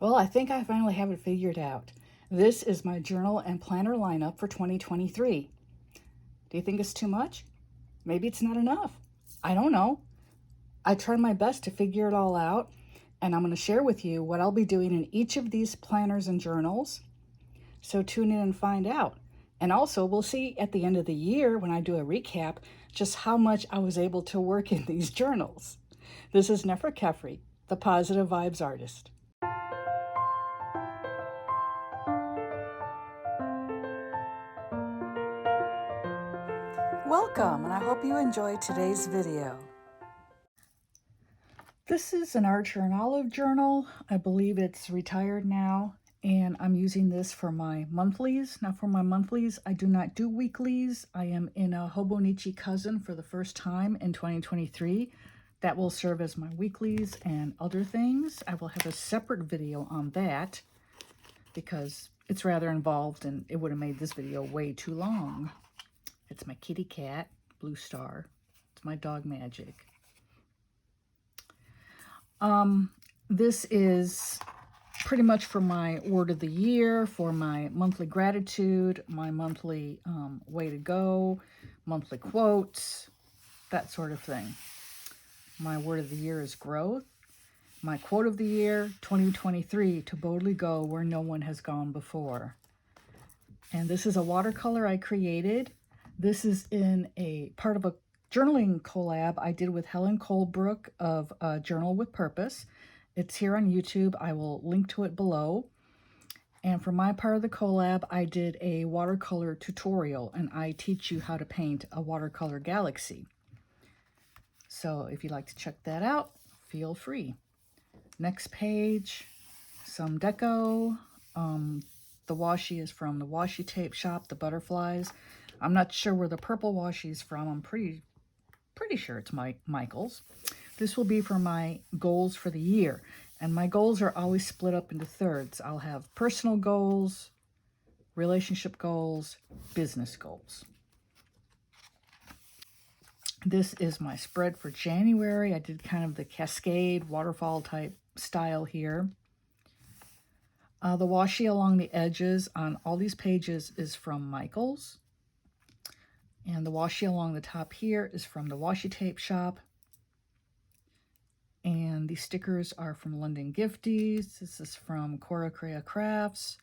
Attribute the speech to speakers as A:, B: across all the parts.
A: Well, I think I finally have it figured out. This is my journal and planner lineup for 2023. Do you think it's too much? Maybe it's not enough. I don't know. I tried my best to figure it all out, and I'm going to share with you what I'll be doing in each of these planners and journals. So tune in and find out. And also, we'll see at the end of the year when I do a recap just how much I was able to work in these journals. This is Nefra Kefri, the Positive Vibes Artist. Welcome, and I hope you enjoyed today's video. This is an Archer and Olive journal. I believe it's retired now, and I'm using this for my monthlies. Now for my monthlies, I do not do weeklies. I am in a Hobonichi cousin for the first time in 2023. That will serve as my weeklies and other things. I will have a separate video on that because it's rather involved and it would have made this video way too long. It's my kitty cat, Blue Star. It's my dog Magic. This is pretty much for my word of the year, for my monthly gratitude, my monthly way to go, monthly quotes, that sort of thing. My word of the year is growth. My quote of the year, 2023, to boldly go where no one has gone before. And this is a watercolor I created. This is in a part of a journaling collab I did with Helen Colebrook of Journal with Purpose. It's here on YouTube. I will link to it below. And for my part of the collab, I did a watercolor tutorial, and I teach you how to paint a watercolor galaxy. So if you'd like to check that out, feel free. Next page, some deco. The washi is from the washi tape shop, the butterflies. I'm not sure where the purple washi is from. I'm pretty sure it's Michael's. This will be for my goals for the year. And my goals are always split up into thirds. I'll have personal goals, relationship goals, business goals. This is my spread for January. I did kind of the cascade waterfall type style here. The washi along the edges on all these pages is from Michael's. And the washi along the top here is from the washi tape shop. And these stickers are from London Gifties. This is from Cora Crea Crafts,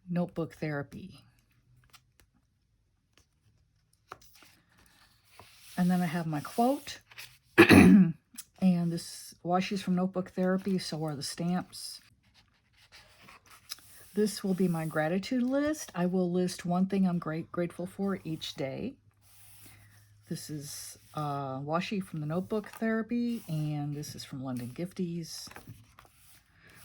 A: Notebook Therapy. And then I have my quote. And this washi is from Notebook Therapy, so are the stamps. This will be my gratitude list. I will list one thing I'm grateful for each day. This is washi from the Notebook Therapy, and this is from London Gifties.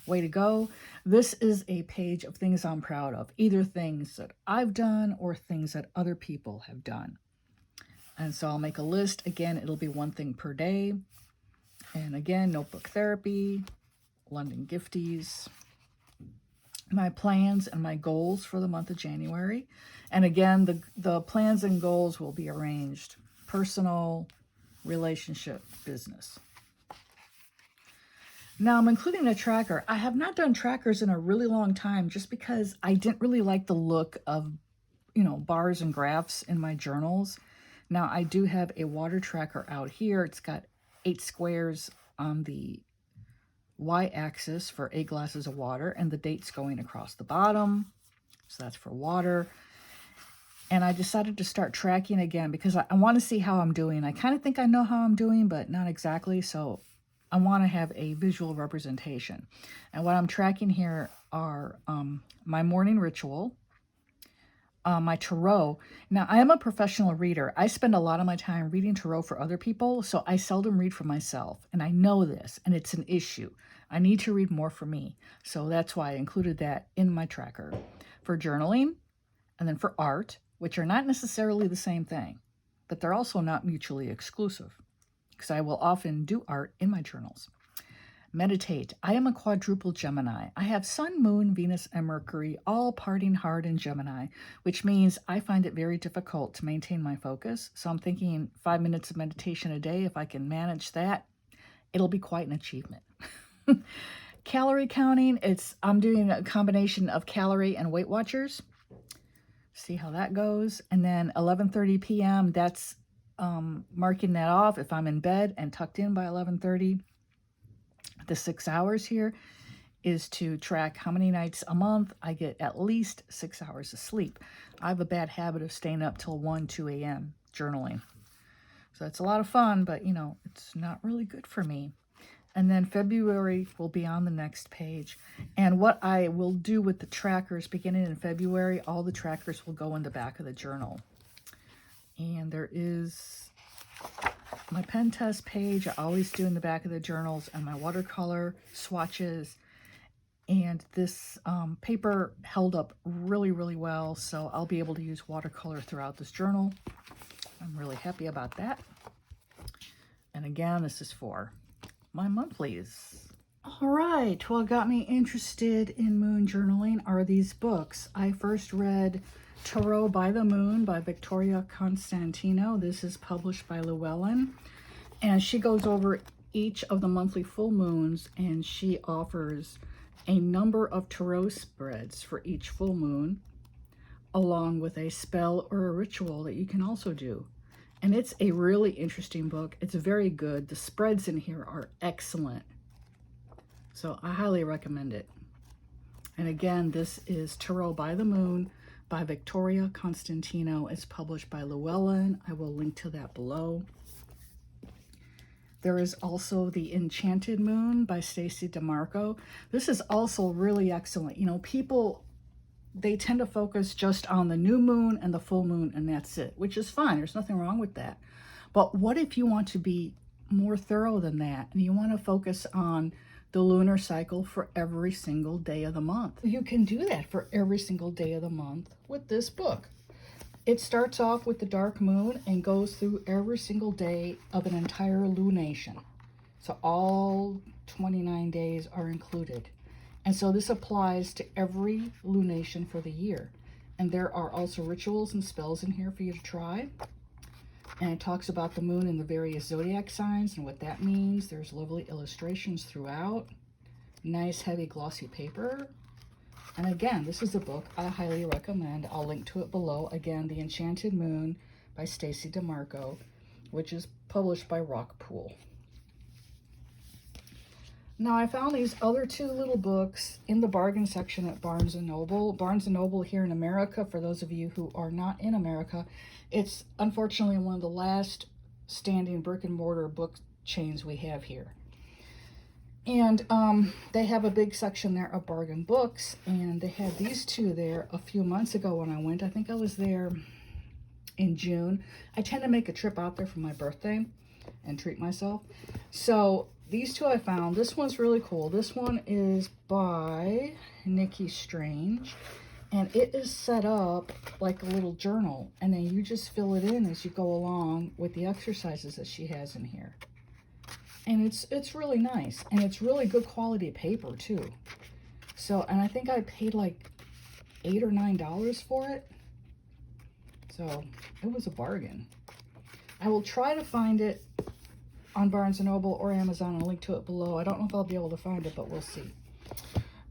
A: Way to go. This is a page of things I'm proud of, either things that I've done or things that other people have done. And so I'll make a list. Again, it'll be one thing per day. And again, Notebook Therapy, London Gifties. My plans and my goals for the month of January. And again, the plans and goals will be arranged. Personal, relationship, business. Now I'm including a tracker. I have not done trackers in a really long time just because I didn't really like the look of, bars and graphs in my journals. Now I do have a water tracker out here. It's got 8 squares on the y-axis for 8 glasses of water, and the dates going across the bottom. So that's for water. And I decided to start tracking again because I want to see how I'm doing. I kind of think I know how I'm doing, but not exactly. So I want to have a visual representation. And what I'm tracking here are my morning ritual, my tarot. Now, I am a professional reader. I spend a lot of my time reading tarot for other people, so I seldom read for myself. And I know this, and it's an issue. I need to read more for me. So that's why I included that in my tracker. For journaling, and then for art, which are not necessarily the same thing, but they're also not mutually exclusive, because I will often do art in my journals. Meditate. I am a quadruple Gemini. I have Sun, Moon, Venus, and Mercury all parting hard in Gemini, which means I find it very difficult to maintain my focus. So I'm thinking 5 minutes of meditation a day. If I can manage that, it'll be quite an achievement. calorie counting, I'm doing a combination of calorie and Weight Watchers. See how that goes. And then 11:30 p.m., that's marking that off if I'm in bed and tucked in by 11:30. The 6 hours here is to track how many nights a month I get at least 6 hours of sleep. I have a bad habit of staying up till 1, 2 a.m. journaling. So it's a lot of fun, but you know, it's not really good for me. And then February will be on the next page. And what I will do with the trackers beginning in February, all the trackers will go in the back of the journal. And there is my pen test page. I always do in the back of the journals, and my watercolor swatches. And this paper held up really, really well, so I'll be able to use watercolor throughout this journal. I'm really happy about that. And again, this is for my monthlies. All right, what got me interested in moon journaling are these books. I first read Tarot by the Moon by Victoria Constantino. This is published by Llewellyn. And she goes over each of the monthly full moons, and she offers a number of tarot spreads for each full moon, along with a spell or a ritual that you can also do. And it's a really interesting book. It's very good. The spreads in here are excellent. So I highly recommend it. And again, this is Tarot by the Moon by Victoria Constantino. It's published by Llewellyn. I will link to that below. There is also The Enchanted Moon by Stacey DeMarco. This is also really excellent. You know, people, they tend to focus just on the new moon and the full moon, and that's it, which is fine. There's nothing wrong with that. But what if you want to be more thorough than that, and you want to focus on the lunar cycle for every single day of the month? You can do that for every single day of the month with this book. It starts off with the dark moon and goes through every single day of an entire lunation. So all 29 days are included. And so this applies to every lunation for the year. And there are also rituals and spells in here for you to try. And it talks about the moon and the various zodiac signs and what that means. There's lovely illustrations throughout. Nice, heavy, glossy paper. And again, this is a book I highly recommend. I'll link to it below. Again, The Enchanted Moon by Stacey DeMarco, which is published by Rockpool. Now, I found these other two little books in the bargain section at Barnes & Noble. Barnes & Noble here in America, for those of you who are not in America, it's unfortunately one of the last standing brick-and-mortar book chains we have here. And they have a big section there of bargain books, and they had these two there a few months ago when I went. I think I was there in June. I tend to make a trip out there for my birthday and treat myself. So these two I found. This one's really cool. This one is by Nikki Strange, and it is set up like a little journal, and then you just fill it in as you go along with the exercises that she has in here. And it's really nice, and it's really good quality paper too. So, and I think I paid like $8 or $9 for it. So it was a bargain. I will try to find it on Barnes & Noble or Amazon. I'll link to it below. I don't know if I'll be able to find it, but we'll see.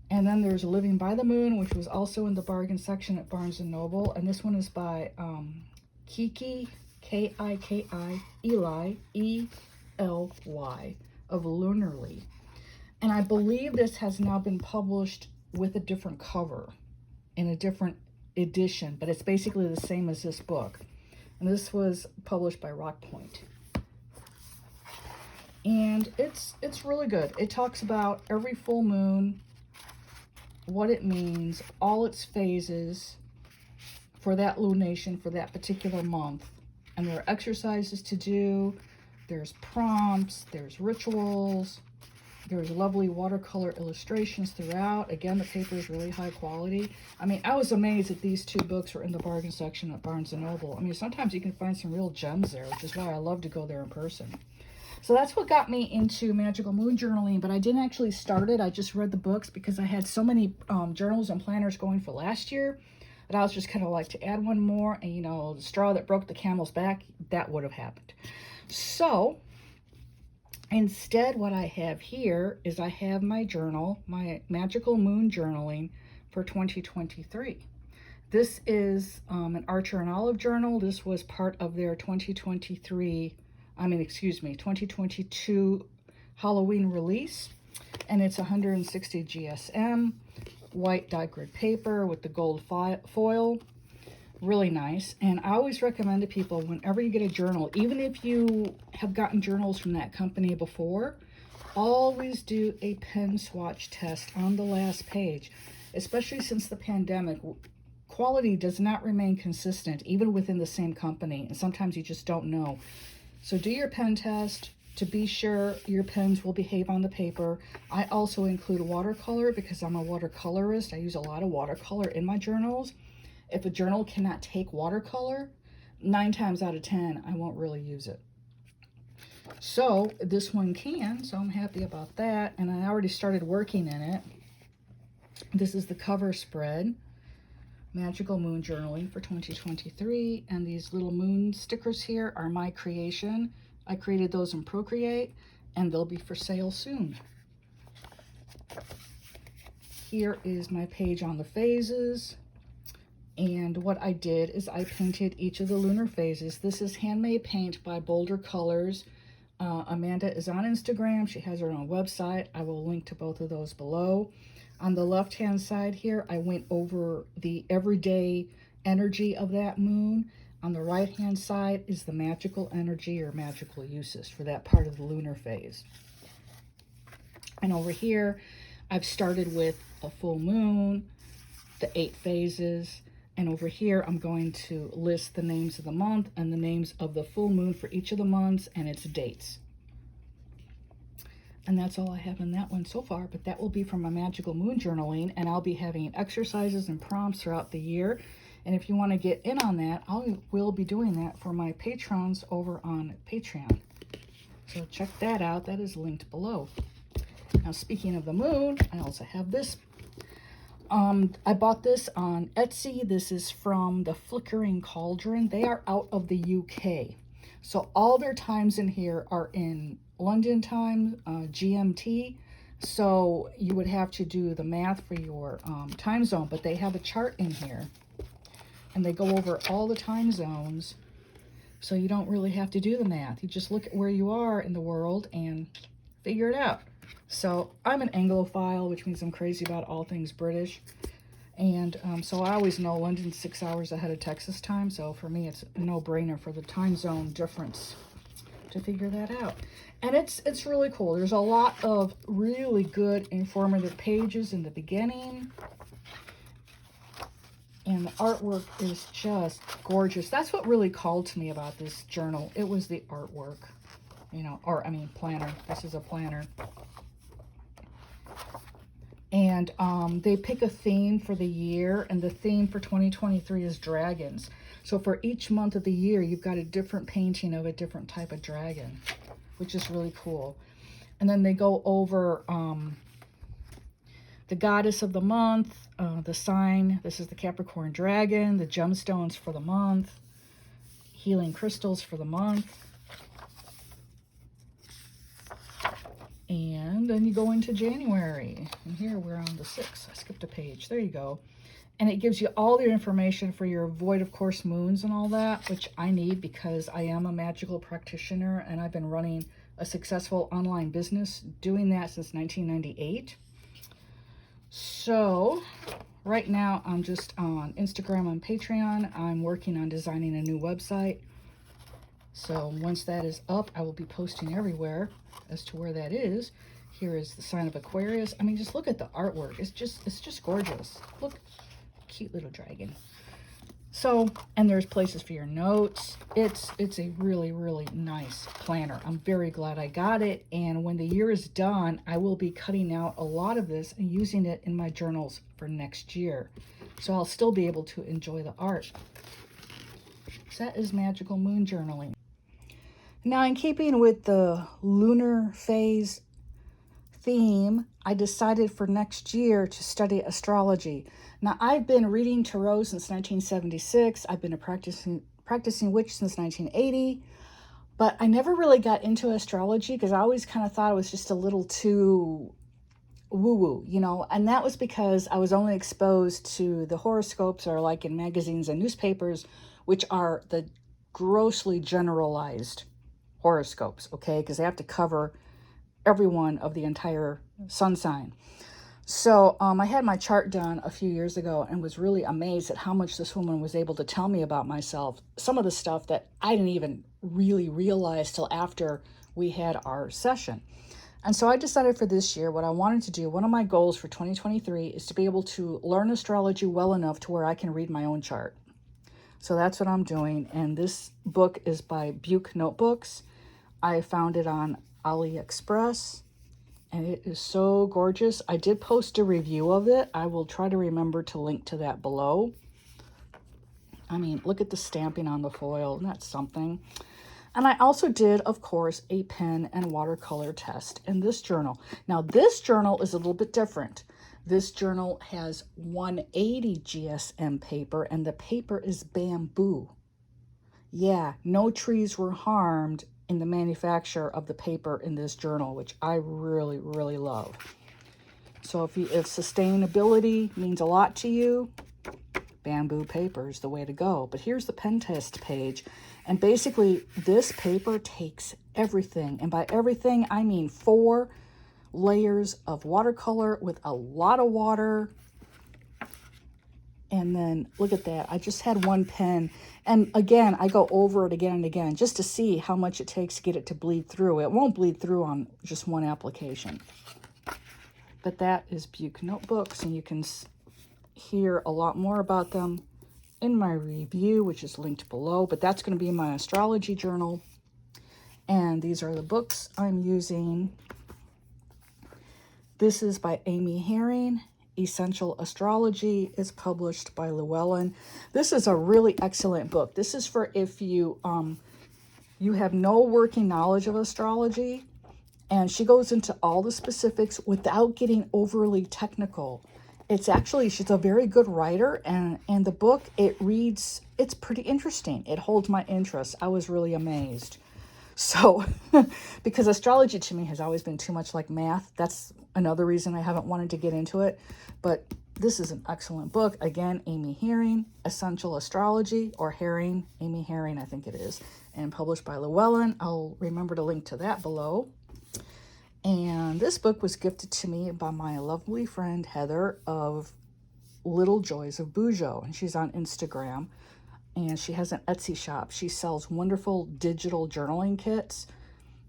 A: And then there's Living by the Moon, which was also in the bargain section at Barnes & Noble. And this one is by Kiki, K-I-K-I, Eli, E-L-Y, of Lunarly. And I believe this has now been published with a different cover in a different edition, but it's basically the same as this book. And this was published by Rock Point. And it's really good. It talks about every full moon, what it means, all its phases for that lunation, for that particular month. And there are exercises to do, there's prompts, there's rituals, there's lovely watercolor illustrations throughout. Again, the paper is really high quality. I mean, I was amazed that these two books were in the bargain section at Barnes & Noble. I mean, sometimes you can find some real gems there, which is why I love to go there in person. So that's what got me into magical moon journaling, but I didn't actually start it. I just read the books because I had so many journals and planners going for last year that I was just kind of like to add one more, and you know, the straw that broke the camel's back, that would have happened. So Instead, what I have here is I have my journal, my Magical Moon Journaling for 2023. This is an Archer and Olive journal. This was part of their 2022 Halloween release. And it's 160 GSM, white dye grid paper with the gold foil. Really nice. And I always recommend to people, whenever you get a journal, even if you have gotten journals from that company before, always do a pen swatch test on the last page, especially since the pandemic. Quality does not remain consistent even within the same company, and sometimes you just don't know. So do your pen test to be sure your pens will behave on the paper. I also include watercolor because I'm a watercolorist. I use a lot of watercolor in my journals. If a journal cannot take watercolor, 9 times out of 10, I won't really use it. So this one can, so I'm happy about that. And I already started working in it. This is the cover spread, Magical Moon Journaling for 2023. And these little moon stickers here are my creation. I created those in Procreate, and they'll be for sale soon. Here is my page on the phases. And what I did is I painted each of the lunar phases. This is handmade paint by Boulder Colors. Amanda is on Instagram. She has her own website. I will link to both of those below. On the left-hand side here, I went over the everyday energy of that moon. On the right-hand side is the magical energy or magical uses for that part of the lunar phase. And over here, I've started with a full moon, the 8 phases, and over here, I'm going to list the names of the month and the names of the full moon for each of the months and its dates. And that's all I have in that one so far, but that will be from my Magical Moon Journaling, and I'll be having exercises and prompts throughout the year. And if you want to get in on that, I will be doing that for my patrons over on Patreon. So check that out. That is linked below. Now, speaking of the moon, I also have this. I bought this on Etsy. This is from the Flickering Cauldron. They are out of the UK. So all their times in here are in London time, GMT. So you would have to do the math for your time zone, but they have a chart in here. And they go over all the time zones. So you don't really have to do the math. You just look at where you are in the world and figure it out. So I'm an Anglophile, which means I'm crazy about all things British. And so I always know London's 6 hours ahead of Texas time. So for me, it's a no-brainer for the time zone difference to figure that out. And it's really cool. There's a lot of really good informative pages in the beginning. And the artwork is just gorgeous. That's what really called to me about this journal. It was the artwork, you know, or I mean planner. This is a planner. And they pick a theme for the year, and the theme for 2023 is dragons. So for each month of the year, you've got a different painting of a different type of dragon, which is really cool. And then they go over the goddess of the month, the sign. This is the Capricorn dragon, the gemstones for the month, healing crystals for the month. And then you go into January. And here we're on the 6th. I skipped a page. There you go. And it gives you all the information for your void of course moons and all that, which I need because I am a magical practitioner and I've been running a successful online business doing that since 1998. So right now I'm just on Instagram and Patreon. I'm working on designing a new website. So once that is up, I will be posting everywhere as to where that is. Here is the sign of Aquarius. I mean, just look at the artwork. It's just gorgeous. Look, cute little dragon. So, and there's places for your notes. It's a really, really nice planner. I'm very glad I got it. And when the year is done, I will be cutting out a lot of this and using it in my journals for next year. So I'll still be able to enjoy the art. So that is Magical Moon Journaling. Now, in keeping with the lunar phase theme, I decided for next year to study astrology. Now, I've been reading tarot since 1976. I've been a practicing witch since 1980. But I never really got into astrology because I always kind of thought it was just a little too woo-woo, you know, and that was because I was only exposed to the horoscopes or like in magazines and newspapers, which are the grossly generalized horoscopes, okay, because they have to cover everyone of the entire sun sign. So I had my chart done a few years ago and was really amazed at how much this woman was able to tell me about myself. Some of the stuff that I didn't even really realize till after we had our session. And so I decided for this year what I wanted to do. One of my goals for 2023 is to be able to learn astrology well enough to where I can read my own chart. So that's what I'm doing. And this book is by Buke Notebooks. I found it on AliExpress and it is so gorgeous. I did post a review of it. I will try to remember to link to that below. I mean, look at the stamping on the foil. Isn't that something? And I also did, of course, a pen and watercolor test in this journal. Now, this journal is a little bit different. This journal has 180 GSM paper, and the paper is bamboo. Yeah, no trees were harmed in the manufacture of the paper in this journal, which I really, really love. So if sustainability means a lot to you, bamboo paper is the way to go. But here's the pen test page. And basically, this paper takes everything. And by everything, I mean 4 layers of watercolor with a lot of water. And then look at that. I just had one pen. And again, I go over it again and again just to see how much it takes to get it to bleed through. It won't bleed through on just one application. But that is Buke Notebooks, and you can hear a lot more about them in my review, which is linked below. But that's going to be my astrology journal. And these are the books I'm using. This is by Amy Herring. Essential Astrology is published by Llewellyn. This is a really excellent book. This is for if you you have no working knowledge of astrology, and she goes into all the specifics without getting overly technical. It's actually, she's a very good writer, and the book, it's pretty interesting. It holds my interest. I was really amazed. So, because astrology to me has always been too much like math. That's another reason I haven't wanted to get into it. But this is an excellent book. Again, Amy Herring, Essential Astrology, or Herring, Amy Herring, I think it is, and published by Llewellyn. I'll remember to link to that below. And this book was gifted to me by my lovely friend Heather of Little Joys of Bujo, and she's on Instagram. And she has an Etsy shop. She sells wonderful digital journaling kits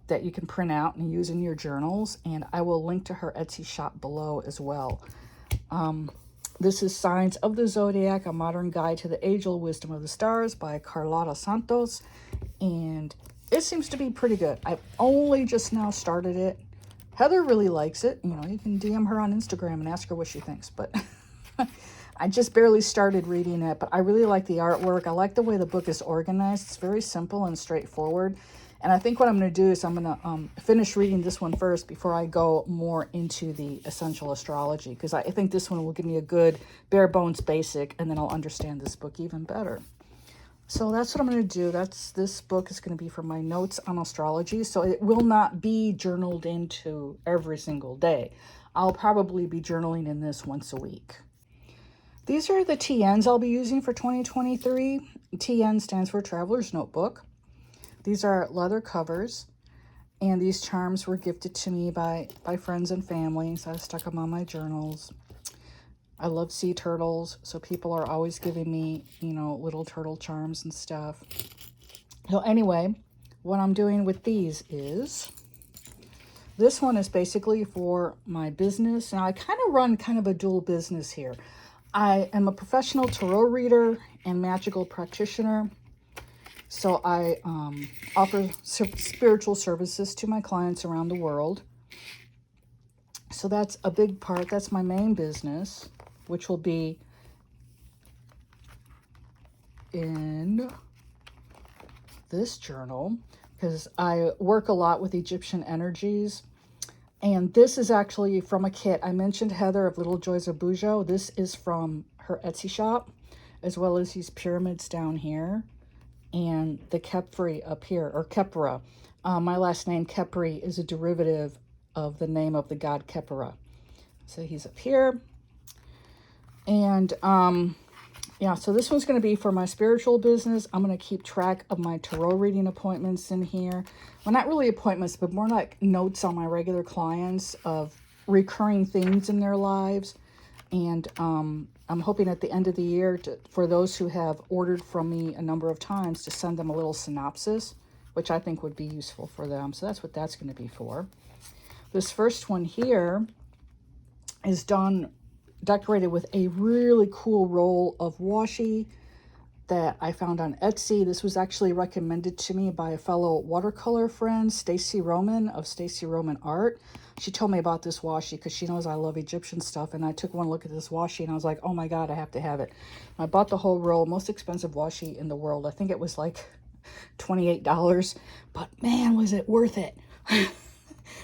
A: that you can print out and use in your journals. And I will link to her Etsy shop below as well. This is Signs of the Zodiac, A Modern Guide to the Age-Old Wisdom of the Stars by Carlotta Santos. And it seems to be pretty good. I've only just now started it. Heather really likes it. You know, you can DM her on Instagram and ask her what she thinks. But I just barely started reading it, but I really like the artwork. I like the way the book is organized. It's very simple and straightforward. And I think what I'm going to do is I'm going to finish reading this one first before I go more into the essential astrology, because I think this one will give me a good bare bones basic, and then I'll understand this book even better. So that's what I'm going to do. This book is going to be for my notes on astrology. So it will not be journaled into every single day. I'll probably be journaling in this once a week. These are the TNs I'll be using for 2023. TN stands for Traveler's Notebook. These are leather covers, and these charms were gifted to me by friends and family, so I stuck them on my journals. I love sea turtles, so people are always giving me, you know, little turtle charms and stuff. So anyway, what I'm doing with these is, this one is basically for my business. Now I kind of run kind of a dual business here. I am a professional tarot reader and magical practitioner. So I offer spiritual services to my clients around the world. So that's a big part. That's my main business, which will be in this journal, because I work a lot with Egyptian energies. And this is actually from a kit. I mentioned Heather of Little Joys of Bujo. This is from her Etsy shop, as well as these pyramids down here. and the Kepri up here, or Kepra. My last name, Kepri, is a derivative of the name of the god Kepra. So he's up here. And yeah, so this one's going to be for my spiritual business. I'm going to keep track of my tarot reading appointments in here. Well, not really appointments, but more like notes on my regular clients of recurring themes in their lives. And I'm hoping at the end of the year, for those who have ordered from me a number of times, to send them a little synopsis, which I think would be useful for them. So that's what that's going to be for. This first one here is decorated with a really cool roll of washi that I found on Etsy. This was actually recommended to me by a fellow watercolor friend, Stacy Roman of Stacy Roman Art. She told me about this washi because she knows I love Egyptian stuff, and I took one look at this washi and I was like, oh my God, I have to have it. I bought the whole roll, most expensive washi in the world. I think it was like $28, but man, was it worth it.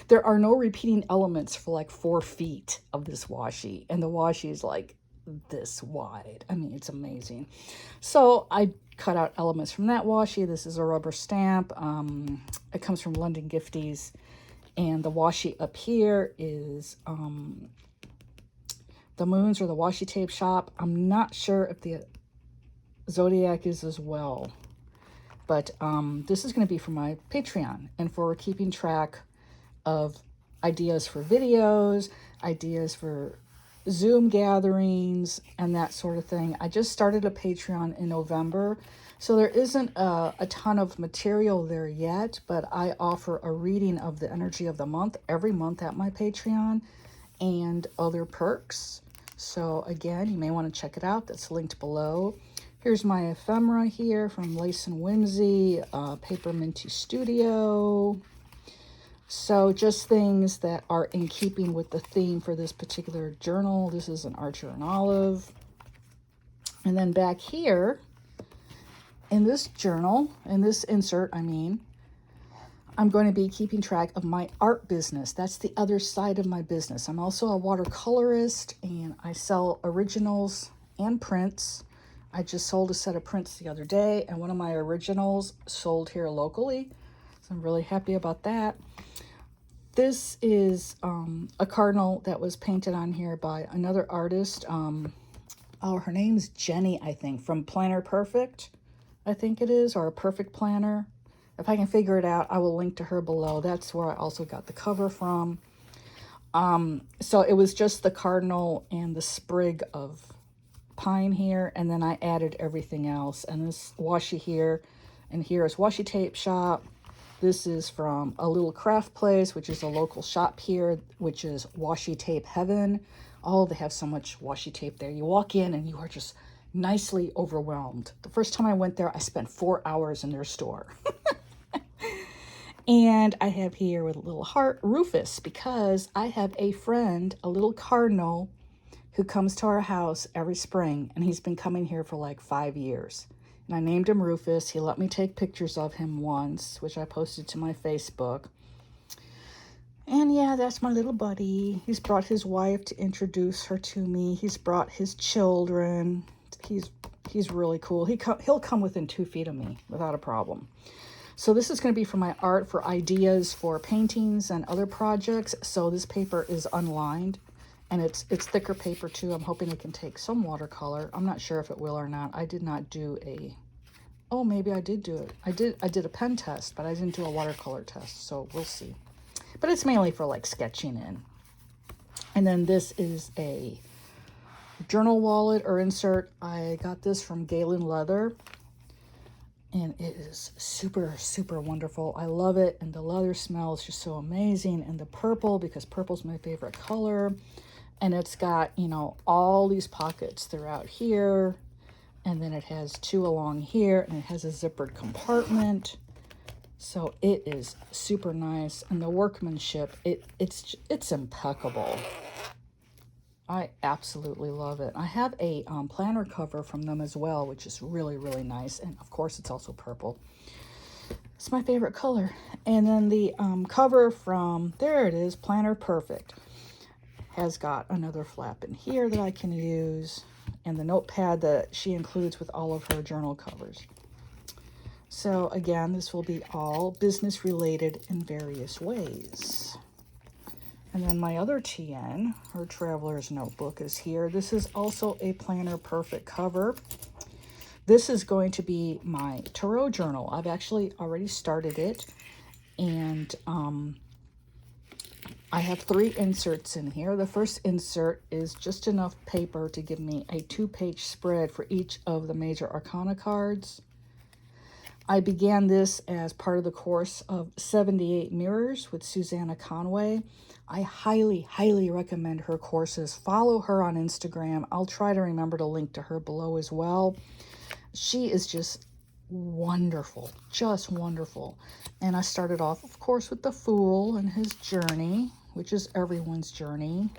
A: There are no repeating elements for like 4 feet of this washi, and the washi is like this wide. I mean, it's amazing. So I cut out elements from that washi. This is a rubber stamp. It comes from London Gifties, and the washi up here is the moons, or the washi tape shop. I'm not sure if the zodiac is as well, but this is going to be for my Patreon and for keeping track of ideas for videos, ideas for Zoom gatherings, and that sort of thing. I just started a Patreon in November, so there isn't a ton of material there yet, but I offer a reading of the energy of the month every month at my Patreon, and other perks. So again, you may want to check it out. That's linked below. Here's my ephemera here from Lace and Whimsy, Paper Minty Studio. So just things that are in keeping with the theme for this particular journal. This is an Archer and Olive. And then back here, in this journal, in this insert, I'm going to be keeping track of my art business. That's the other side of my business. I'm also a watercolorist, and I sell originals and prints. I just sold a set of prints the other day, and one of my originals sold here locally. So I'm really happy about that. This is a cardinal that was painted on here by another artist. Oh, her name's Jenny, I think, from Planner Perfect, I think it is, or a Perfect Planner. If I can figure it out, I will link to her below. That's where I also got the cover from. So it was just the cardinal and the sprig of pine here, and then I added everything else. And this washi here, and here is Washi Tape Shop. This is from a little craft place, which is a local shop here, which is Washi Tape Heaven. Oh, they have so much washi tape there. You walk in and you are just nicely overwhelmed. The first time I went there, I spent 4 hours in their store. And I have here with a little heart, Rufus, because I have a friend, a little cardinal, who comes to our house every spring, and he's been coming here for like 5 years. And I named him Rufus. He let me take pictures of him once, which I posted to my Facebook. And yeah, that's my little buddy. He's brought his wife to introduce her to me. He's brought his children. He's really cool. He'll come within 2 feet of me without a problem. So this is going to be for my art, for ideas for paintings and other projects. So this paper is unlined, and it's thicker paper too. I'm hoping it can take some watercolor. I'm not sure if it will or not. I did not do a, oh, maybe I did do it. I did a pen test, but I didn't do a watercolor test, so we'll see. But it's mainly for like sketching in. And then this is a journal wallet or insert. I got this from Galen Leather, and it is super, super wonderful. I love it, and the leather smells just so amazing, and the purple, because purple's my favorite color. And it's got, you know, all these pockets throughout here, and then it has 2 along here, and it has a zippered compartment. So it is super nice, and the workmanship, it's impeccable. I absolutely love it. I have a planner cover from them as well, which is really, really nice. And of course, it's also purple. It's my favorite color. And then the cover from, there it is, Planner Perfect, has got another flap in here that I can use, and the notepad that she includes with all of her journal covers. So again, this will be all business related in various ways. And then my other TN, her Traveler's Notebook, is here. This is also a Planner Perfect cover. This is going to be my tarot journal. I've actually already started it, and I have 3 inserts in here. The first insert is just enough paper to give me a 2-page spread for each of the major arcana cards. I began this as part of the course of 78 Mirrors with Susanna Conway. I highly, highly recommend her courses. Follow her on Instagram. I'll try to remember to link to her below as well. She is just wonderful, just wonderful. And I started off, of course, with the Fool and his journey, which is everyone's journey.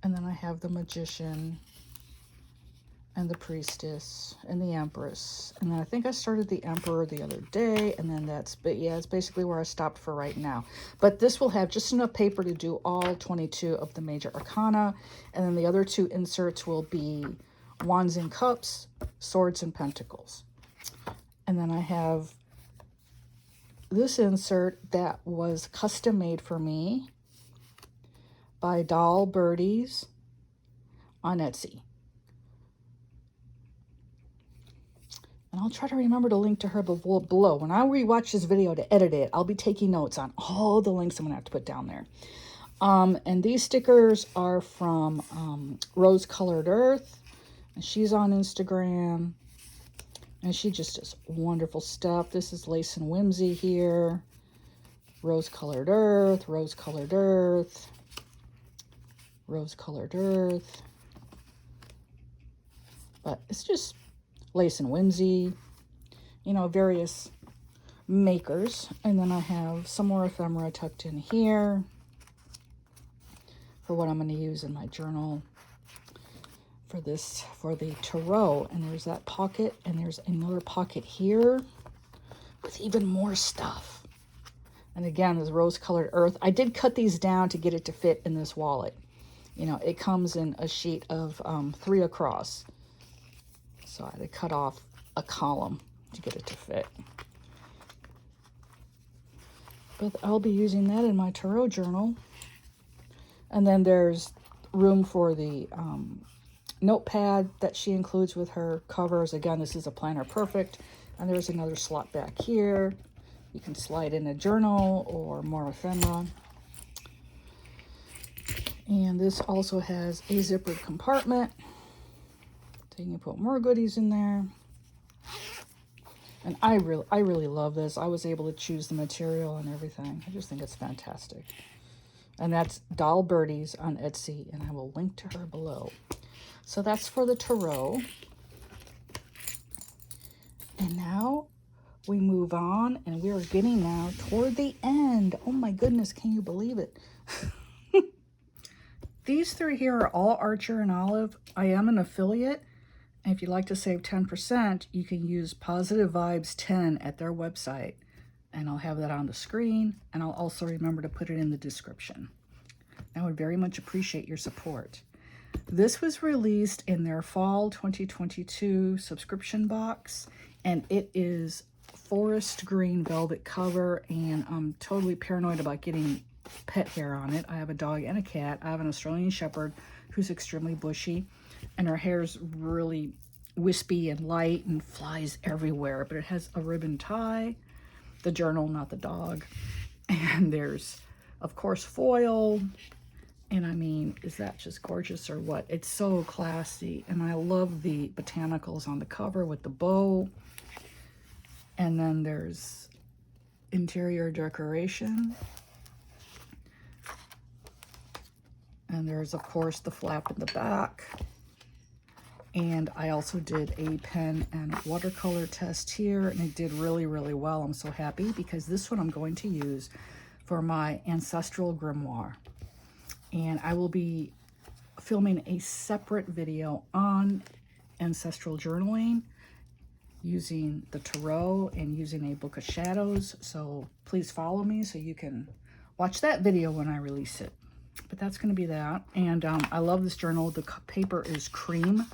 A: And then I have the Magician and the Priestess and the Empress. And then I think I started the Emperor the other day, and then but yeah, it's basically where I stopped for right now. But this will have just enough paper to do all 22 of the major arcana, and then the other 2 inserts will be Wands and Cups, Swords and Pentacles. And then I have this insert that was custom made for me by Doll Birdies on Etsy. And I'll try to remember to link to her below. When I rewatch this video to edit it, I'll be taking notes on all the links I'm going to have to put down there. And these stickers are from Rose Colored Earth. And she's on Instagram. And she just does wonderful stuff. This is Lace and Whimsy here. Rose Colored Earth, Rose Colored Earth, Rose Colored Earth. But it's just Lace and Whimsy, you know, various makers. And then I have some more ephemera tucked in here for what I'm going to use in my journal for the tarot. And there's that pocket, and there's another pocket here with even more stuff. And again, this Rose Colored Earth. I did cut these down to get it to fit in this wallet. You know, it comes in a sheet of 3 across. So I had to cut off a column to get it to fit. But I'll be using that in my tarot journal. And then there's room for the notepad that she includes with her covers. Again, this is a Planner Perfect. And there's another slot back here. You can slide in a journal or more ephemera. And this also has a zippered compartment. So you can put more goodies in there. And I really love this. I was able to choose the material and everything. I just think it's fantastic. And that's Doll Birdies on Etsy, and I will link to her below. So that's for the tarot. And now we move on, and we are getting now toward the end. Oh my goodness, can you believe it? These 3 here are all Archer and Olive. I am an affiliate. And if you'd like to save 10%, you can use Positive Vibes 10 at their website. And I'll have that on the screen. And I'll also remember to put it in the description. I would very much appreciate your support. This was released in their fall 2022 subscription box. And it is forest green velvet cover. And I'm totally paranoid about getting pet hair on it. I have a dog and a cat. I have an Australian Shepherd who's extremely bushy. And her hair's really wispy and light and flies everywhere. But it has a ribbon tie. The journal, not the dog. And there's, of course, foil. And I mean, is that just gorgeous or what? It's so classy. And I love the botanicals on the cover with the bow. And then there's interior decoration. And there's, of course, the flap in the back. And I also did a pen and watercolor test here, and it did really, really well. I'm so happy because this one I'm going to use for my ancestral grimoire. And I will be filming a separate video on ancestral journaling using the tarot and using a book of shadows. So please follow me so you can watch that video when I release it. But that's going to be that. And I love this journal. The paper is cream.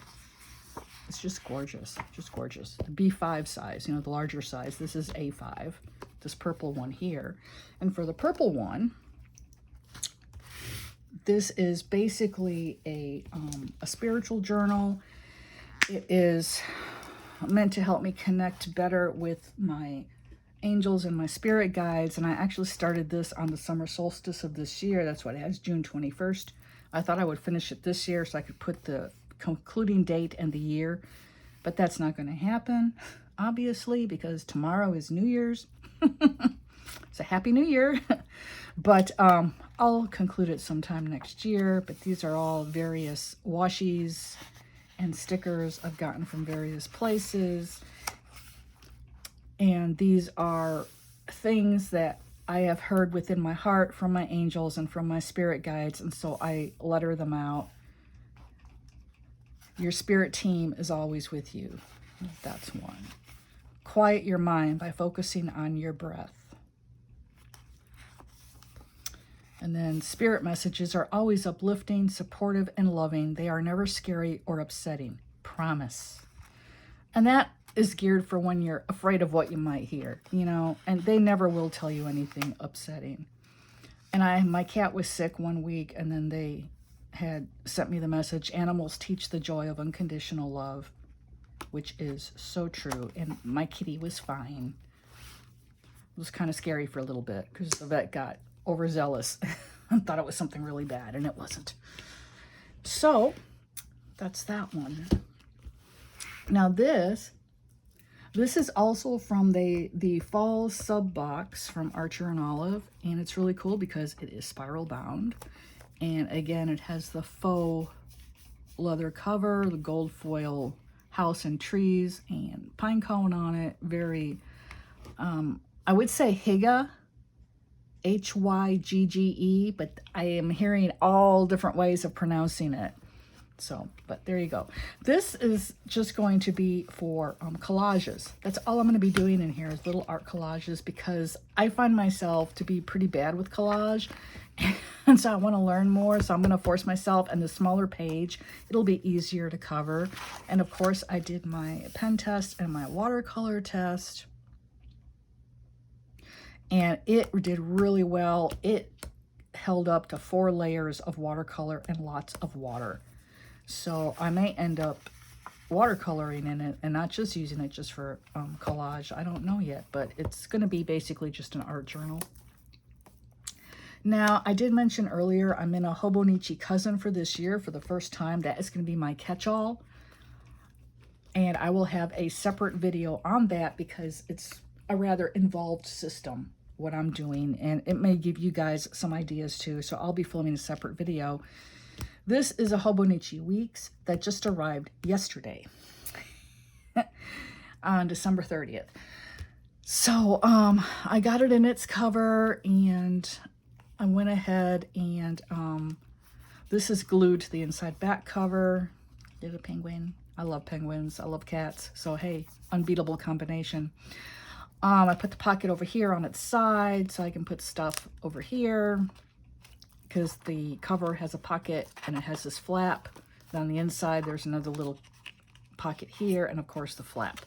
A: It's just gorgeous, just gorgeous. The B5 size, you know, the larger size. This is A5, this purple one here. And for the purple one, this is basically a spiritual journal. It is meant to help me connect better with my angels and my spirit guides. And I actually started this on the summer solstice of this year. That's what it has, June 21st. I thought I would finish it this year so I could put the concluding date and the year, but that's not going to happen, obviously, because tomorrow is New Year's. So happy New Year. But I'll conclude it sometime next year. But these are all various washies and stickers I've gotten from various places. And these are things that I have heard within my heart from my angels and from my spirit guides. And so I letter them out. Your spirit team is always with you. That's one. Quiet your mind by focusing on your breath. And then spirit messages are always uplifting, supportive, and loving. They are never scary or upsetting. Promise. And that is geared for when you're afraid of what you might hear, you know, and they never will tell you anything upsetting. And my cat was sick one week, and then they had sent me the message, animals teach the joy of unconditional love, which is so true. And my kitty was fine. It was kind of scary for a little bit because the vet got overzealous and thought it was something really bad, and it wasn't. So that's that one. Now this is also from the fall sub box from Archer and Olive, and it's really cool because it is spiral bound. And again, it has the faux leather cover, the gold foil house and trees and pine cone on it. Very, I would say Hygge, Hygge, but I am hearing all different ways of pronouncing it. So, but there you go. This is just going to be for collages. That's all I'm going to be doing in here is little art collages, because I find myself to be pretty bad with collage. And so I want to learn more. So I'm going to force myself, and the smaller page, it'll be easier to cover. And of course, I did my pen test and my watercolor test. And it did really well. It held up to 4 layers of watercolor and lots of water. So I may end up watercoloring in it and not just using it just for collage. I don't know yet, but it's going to be basically just an art journal. Now, I did mention earlier, I'm in a Hobonichi cousin for this year for the first time. That is going to be my catch-all. And I will have a separate video on that because it's a rather involved system, what I'm doing. And it may give you guys some ideas too. So I'll be filming a separate video. This is a Hobonichi Weeks that just arrived yesterday on December 30th. So I got it in its cover, and I went ahead and this is glued to the inside back cover. Did a penguin. I love penguins. I love cats. So hey, unbeatable combination. I put the pocket over here on its side so I can put stuff over here, because the cover has a pocket and it has this flap. And on the inside, there's another little pocket here, and of course the flap.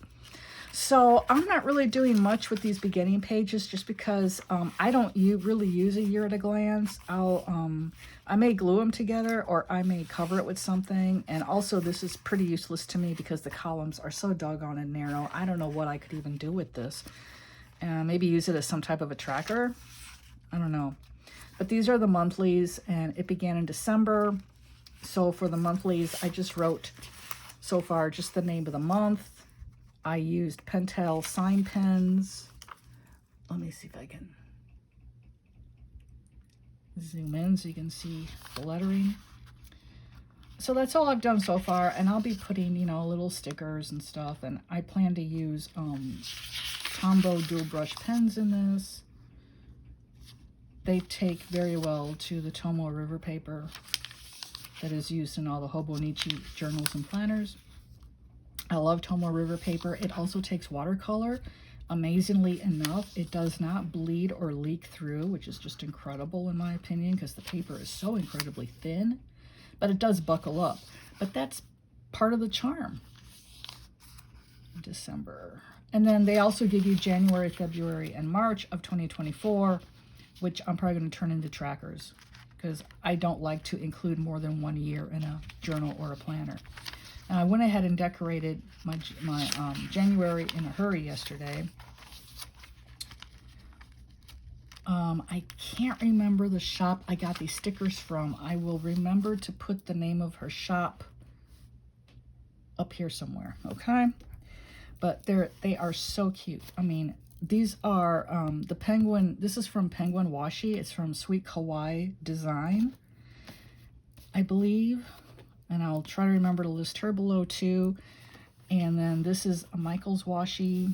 A: So I'm not really doing much with these beginning pages just because I don't really use a year at a glance. I may glue them together, or I may cover it with something. And also this is pretty useless to me because the columns are so doggone and narrow. I don't know what I could even do with this. Maybe use it as some type of a tracker. I don't know. But these are the monthlies, and it began in December. So for the monthlies, I just wrote so far just the name of the month. I used Pentel sign pens. Let me see if I can zoom in so you can see the lettering. So that's all I've done so far, and I'll be putting, you know, little stickers and stuff. And I plan to use Tombow dual brush pens in this. They take very well to the Tomoe River paper that is used in all the Hobonichi journals and planners. I love Tomoe River paper. It also takes watercolor. Amazingly enough, it does not bleed or leak through, which is just incredible in my opinion, because the paper is so incredibly thin. But it does buckle up. But that's part of the charm. December. And then they also give you January, February, and March of 2024, which I'm probably going to turn into trackers because I don't like to include more than 1 year in a journal or a planner. And I went ahead and decorated my January in a hurry yesterday. I can't remember the shop I got these stickers from. I will remember to put the name of her shop up here somewhere, okay? But they are so cute. I mean, these are the Penguin. This is from Penguin Washi. It's from Sweet Kawaii Design, I believe. And I'll try to remember to list her below too. And then this is a Michael's Washi.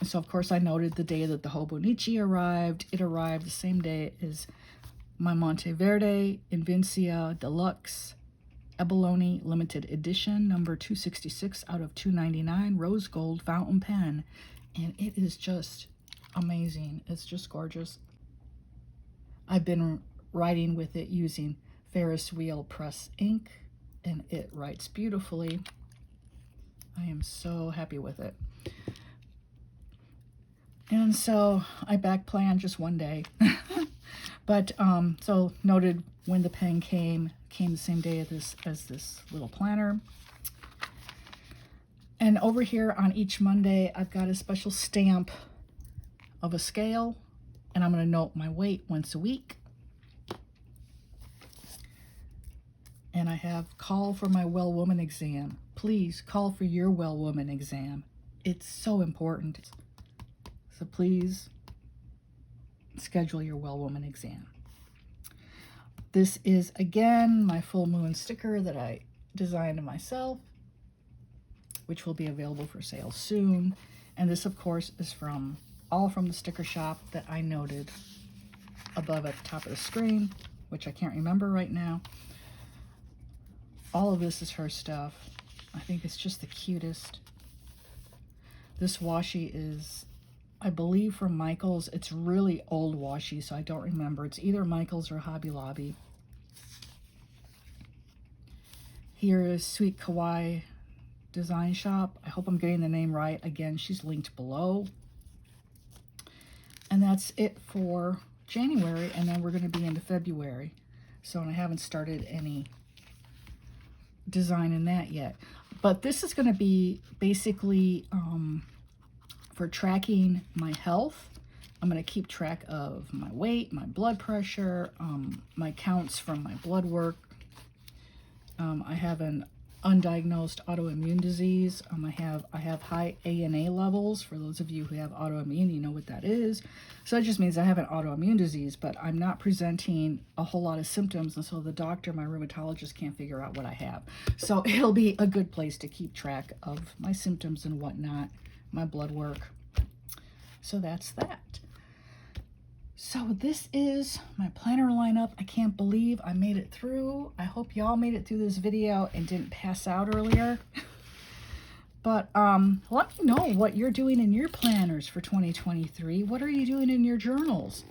A: So, of course, I noted the day that the Hobonichi arrived. It arrived the same day as my Monteverde Invincia Deluxe Abalone Limited Edition, number 266 out of 299, Rose Gold Fountain Pen. And it is just amazing. It's just gorgeous. I've been writing with it using Ferris Wheel Press ink, and it writes beautifully. I am so happy with it. And so I back planned just one day. But so noted when the pen came the same day as this little planner. And over here on each Monday, I've got a special stamp of a scale, and I'm going to note my weight once a week. And I have call for my well woman exam. Please call for your well woman exam. It's so important. So please schedule your well woman exam. This is, again, my full moon sticker that I designed myself, which will be available for sale soon. And this, of course, is all from the sticker shop that I noted above at the top of the screen, which I can't remember right now. All of this is her stuff. I think it's just the cutest. This washi is, I believe, from Michael's. It's really old washi, so I don't remember. It's either Michael's or Hobby Lobby. Here is Sweet Kawaii Design Shop. I hope I'm getting the name right. Again, she's linked below. And that's it for January, and then we're going to be into February. So, and I haven't started any design in that yet. But this is going to be basically for tracking my health. I'm going to keep track of my weight, my blood pressure, my counts from my blood work. I have an undiagnosed autoimmune disease. I have high ANA levels. For those of you who have autoimmune, you know what that is. So that just means I have an autoimmune disease, but I'm not presenting a whole lot of symptoms, and so the doctor, my rheumatologist, can't figure out what I have. So it'll be a good place to keep track of my symptoms and whatnot, my blood work. So that's that. So this is my planner lineup. I can't believe I made it through. I hope y'all made it through this video and didn't pass out earlier. But let me know what you're doing in your planners for 2023. What are you doing in your journals?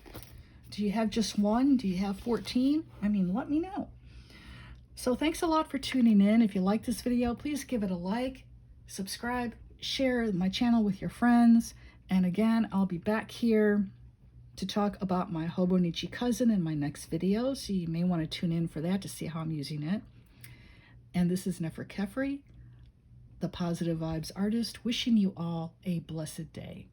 A: Do you have just one? Do you have 14? I mean, let me know. So thanks a lot for tuning in. If you like this video, please give it a like, subscribe, share my channel with your friends. And again, I'll be back here to talk about my Hobonichi cousin in my next video, so you may want to tune in for that to see how I'm using it. And this is Nefer Kefri, the Positive Vibes Artist, wishing you all a blessed day.